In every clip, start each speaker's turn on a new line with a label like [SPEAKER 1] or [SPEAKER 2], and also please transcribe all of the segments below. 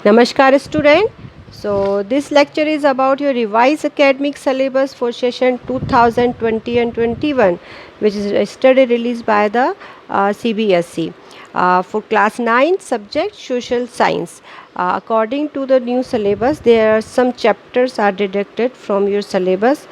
[SPEAKER 1] Namaskar student. So this lecture is about your revised academic syllabus for session 2020 and 21, which is yesterday released by the CBSE. For class 9 subject social science. According to the new syllabus, there are some chapters are deducted from your syllabus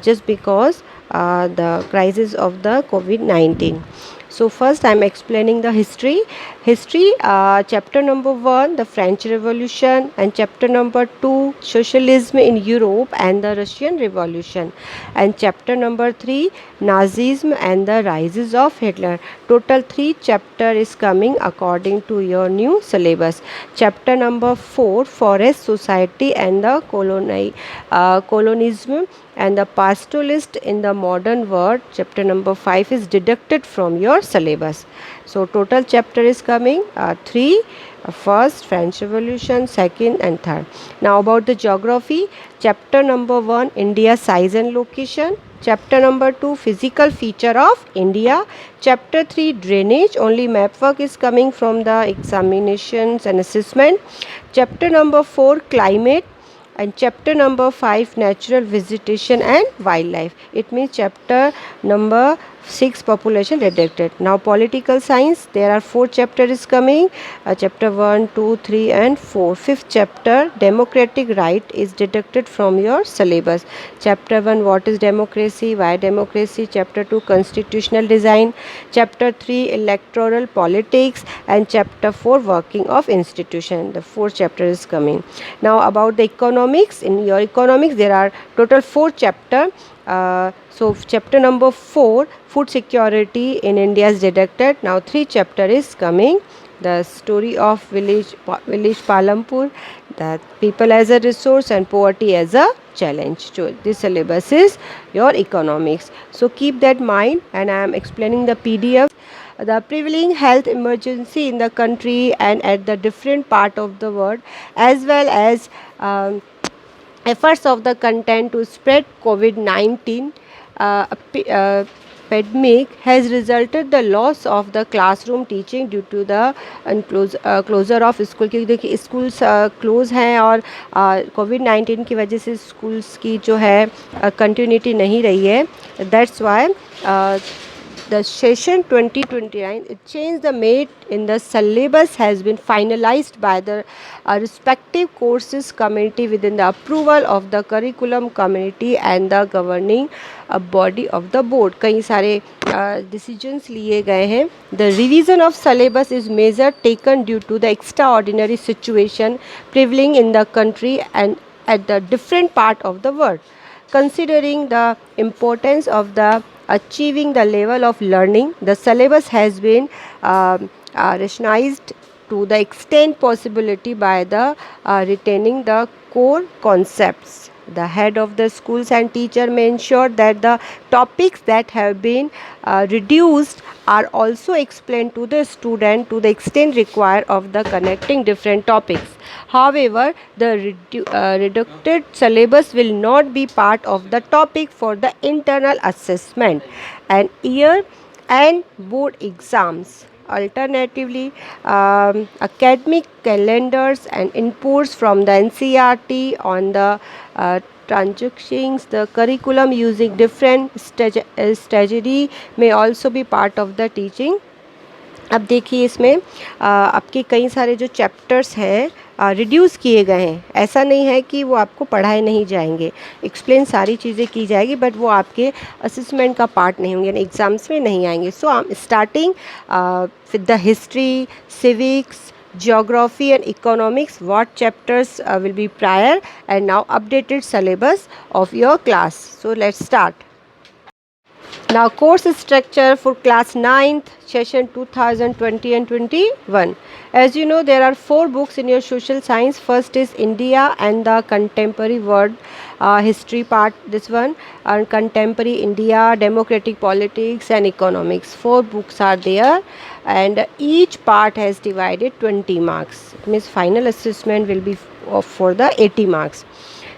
[SPEAKER 1] just because the crisis of the COVID-19. So first I am explaining the history. History, chapter number 1, the French Revolution, and chapter number 2, Socialism in Europe and the Russian Revolution, and chapter number 3, Nazism and the rises of Hitler. Total 3 chapter is coming according to your new syllabus. Chapter number 4, Forest Society and the Colonism and the pastoralist in the modern world. Chapter number 5 is deducted from your syllabus. So total chapter is coming 3, first French Revolution, second and third. Now about the geography, chapter number 1, India size and location. Chapter number 2, physical feature of India. Chapter 3, drainage, only map work is coming from the examinations and assessment. Chapter number 4, climate, and chapter number 5, natural vegetation and wildlife. It means chapter number 6, population redacted. Now political science, there are 4 chapters coming, chapter 1, 2, 3 and 4. Fifth chapter, democratic right, is deducted from your syllabus. Chapter 1, what is democracy, why democracy. Chapter 2, constitutional design. Chapter 3, electoral politics, and chapter 4, working of institution. The 4th chapter is coming. Now about the economics, in your economics there are total 4 chapter. So chapter number 4, food security in India, is deducted. Now 3 chapter is coming, the story of village Palampur, that people as a resource and poverty as a challenge. So this syllabus is your economics. So keep that mind, and I am explaining the PDF. The prevailing health emergency in the country and at the different part of the world, as well as efforts of the content to spread COVID-19 pandemic has resulted the loss of the classroom teaching due to the closure of school. क्योंकि देखिए schools close हैं और कोविड-19 की वजह से schools की जो है कंटिन्यूटी नहीं रही है. That's why the session 2029, it change the made in the syllabus has been finalized by the respective courses committee within the approval of the curriculum committee and the governing body of the board. कई सारे decisions लिए गए हैं. The revision of syllabus is measure taken due to the extraordinary situation prevailing in the country and at the different part of the world. Considering the importance of the achieving the level of learning, the syllabus has been rationalized to the extent possibility by the retaining the core concepts. The head of the schools and teacher may ensure that the topics that have been reduced are also explained to the student to the extent required of the connecting different topics. However, the reduced syllabus will not be part of the topic for the internal assessment and year and board exams. Alternatively, academic calendars and inputs from the NCERT on the transactions, the curriculum using different strategy may also be part of the teaching. अब देखिए इसमें आपके कई सारे जो chapters हैं reduce किए गए हैं. ऐसा नहीं है कि वो आपको पढ़ाए नहीं जाएंगे, एक्सप्लेन सारी चीज़ें की जाएगी, बट वो आपके असेसमेंट का पार्ट नहीं होंगे, एग्ज़ाम्स में नहीं आएंगे. So I am starting with the history, civics, geography and economics. What chapters will be prior and now updated syllabus of your class. So let's start. Now course structure for class 9th session 2020 and 21. As you know, there are 4 books in your social science. First is India and the contemporary world history part, this one, and contemporary India, democratic politics and economics. 4 books are there and each part has divided 20 marks. It means final assessment will be for the 80 marks.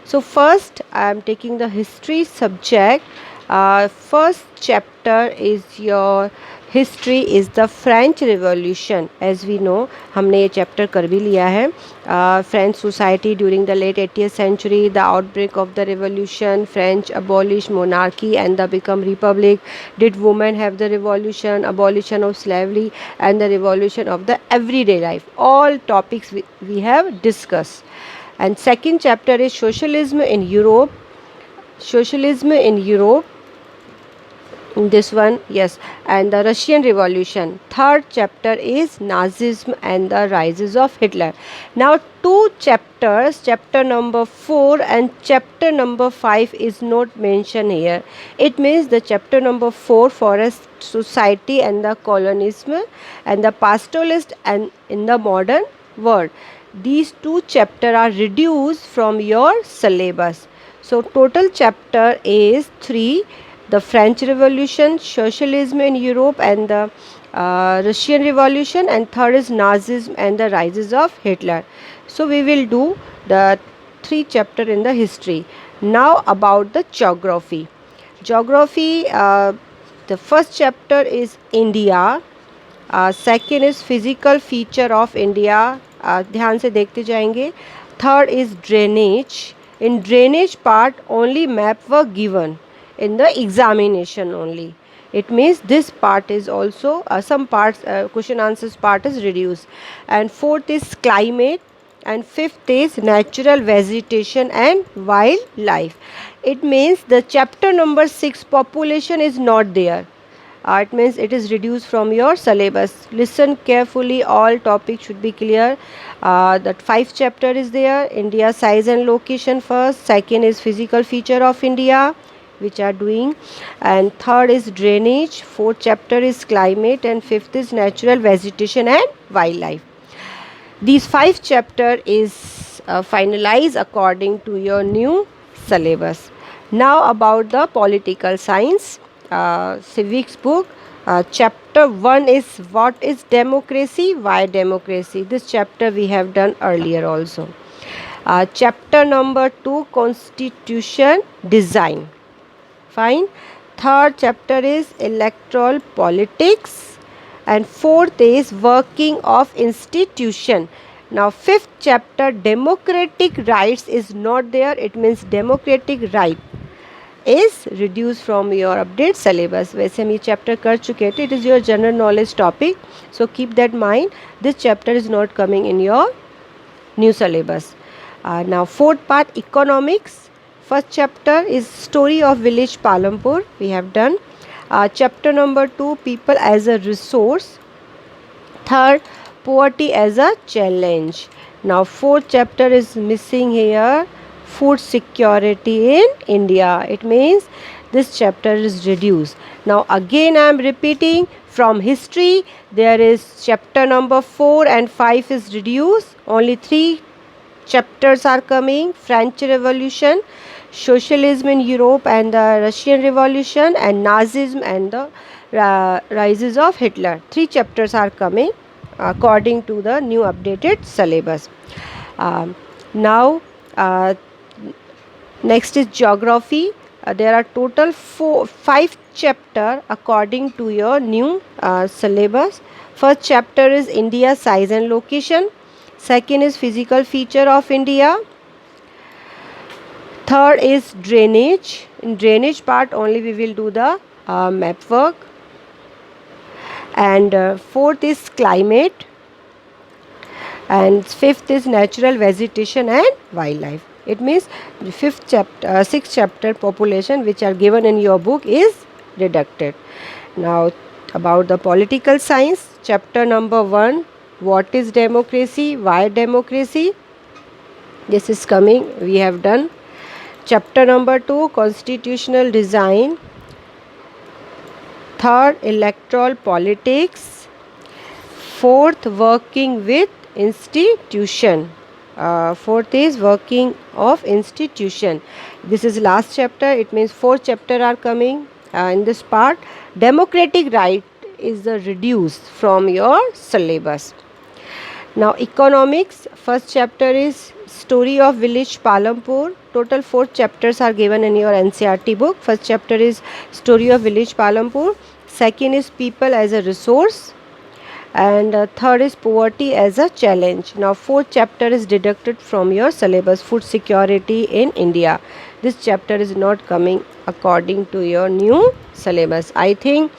[SPEAKER 1] So first I am taking the history subject. First chapter is your history is the French revolution. As we know, हमने ये chapter कर भी लिया है. French society during the late 80th century, the outbreak of the revolution, French abolish monarchy and the become republic, did women have the revolution, abolition of slavery and the revolution of the everyday life. All topics we have discussed. And second chapter is socialism in Europe. Socialism in Europe, this one, yes, and the Russian Revolution. Third chapter is Nazism and the rises of Hitler. Now two chapters, chapter number 4 and chapter number 5 is not mentioned here. It means the chapter number 4, forest society and the colonialism and the pastoralist and in the modern world, these two chapters are reduced from your syllabus. So total chapter is 3: the French Revolution, socialism in Europe and the Russian Revolution, and third is Nazism and the rises of Hitler. So we will do the 3 chapter in the history. Now about the geography. Geography, the first chapter is India, second is physical feature of India. ध्यान से देखते जाएंगे. Third is drainage. In drainage part only map were given in the examination only. It means this part is also some parts, question answers part is reduced. And fourth is climate, and fifth is natural vegetation and wildlife. It means the chapter number 6 population is not there. It means it is reduced from your syllabus. Listen carefully, all topics should be clear. That 5 chapter is there. India size and location first, second is physical feature of India, which are doing, and third is drainage, fourth chapter is climate, and fifth is natural vegetation and wildlife. These 5 chapter is finalized according to your new syllabus. Now about the political science, civics book. Chapter 1 is what is democracy, why democracy. This chapter we have done earlier also. Chapter number 2, constitution design. Fine. Third chapter is electoral politics, and fourth is working of institution. Now fifth chapter, democratic rights, is not there. It means democratic right is reduced from your update syllabus. वैसे हम ये chapter कर चुके थे. It is your general knowledge topic, so keep that mind. This chapter is not coming in your new syllabus. Now fourth part, economics. First chapter is story of village Palampur, we have done. Chapter number 2, people as a resource. Third, poverty as a challenge. Now fourth chapter is missing here, food security in India. It means this chapter is reduced. Now again I am repeating, from history there is chapter number 4 and 5 is reduced. Only 3 chapters are coming: French Revolution, socialism in Europe and the Russian Revolution, and Nazism and the rises of Hitler. 3 chapters are coming according to the new updated syllabus. Now next is geography. There are total 5 chapter according to your new syllabus. First chapter is India size and location. Second is physical feature of India. Third is drainage. In drainage part only we will do the map work. And fourth is climate. And fifth is natural vegetation and wildlife. It means the fifth chapter, sixth chapter population which are given in your book is deducted. Now about the political science, chapter number 1, what is democracy, why democracy, this is coming, we have done. Chapter number 2, constitutional design. Third, electoral politics. Fourth, working with institution. Fourth is working of institution. This is last chapter. It means 4 chapter are coming in this part. Democratic right is the reduced from your syllabus. Now economics, first chapter is story of village Palampur. Total 4 chapters are given in your NCERT book. First chapter is story of village Palampur. second is people as a resource, and third is poverty as a challenge. Now fourth chapter is deducted from your syllabus, food security in India. This chapter is not coming according to your new syllabus. I think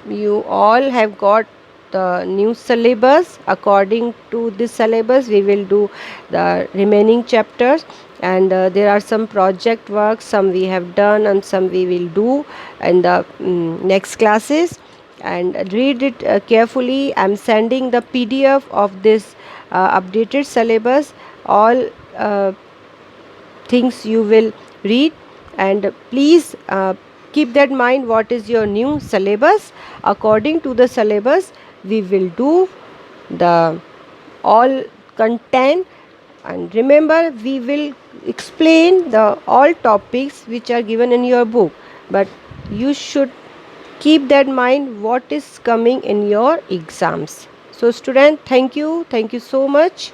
[SPEAKER 1] you all have got the new syllabus. According to this syllabus we will do the remaining chapters, and there are some project work, some we have done and some we will do in the next classes. And read it carefully. I am sending the PDF of this updated syllabus. All things you will read, and please keep that mind what is your new syllabus. According to the syllabus we will do the all content, and remember we will explain the all topics which are given in your book, but you should keep that mind what is coming in your exams. So student, thank you so much.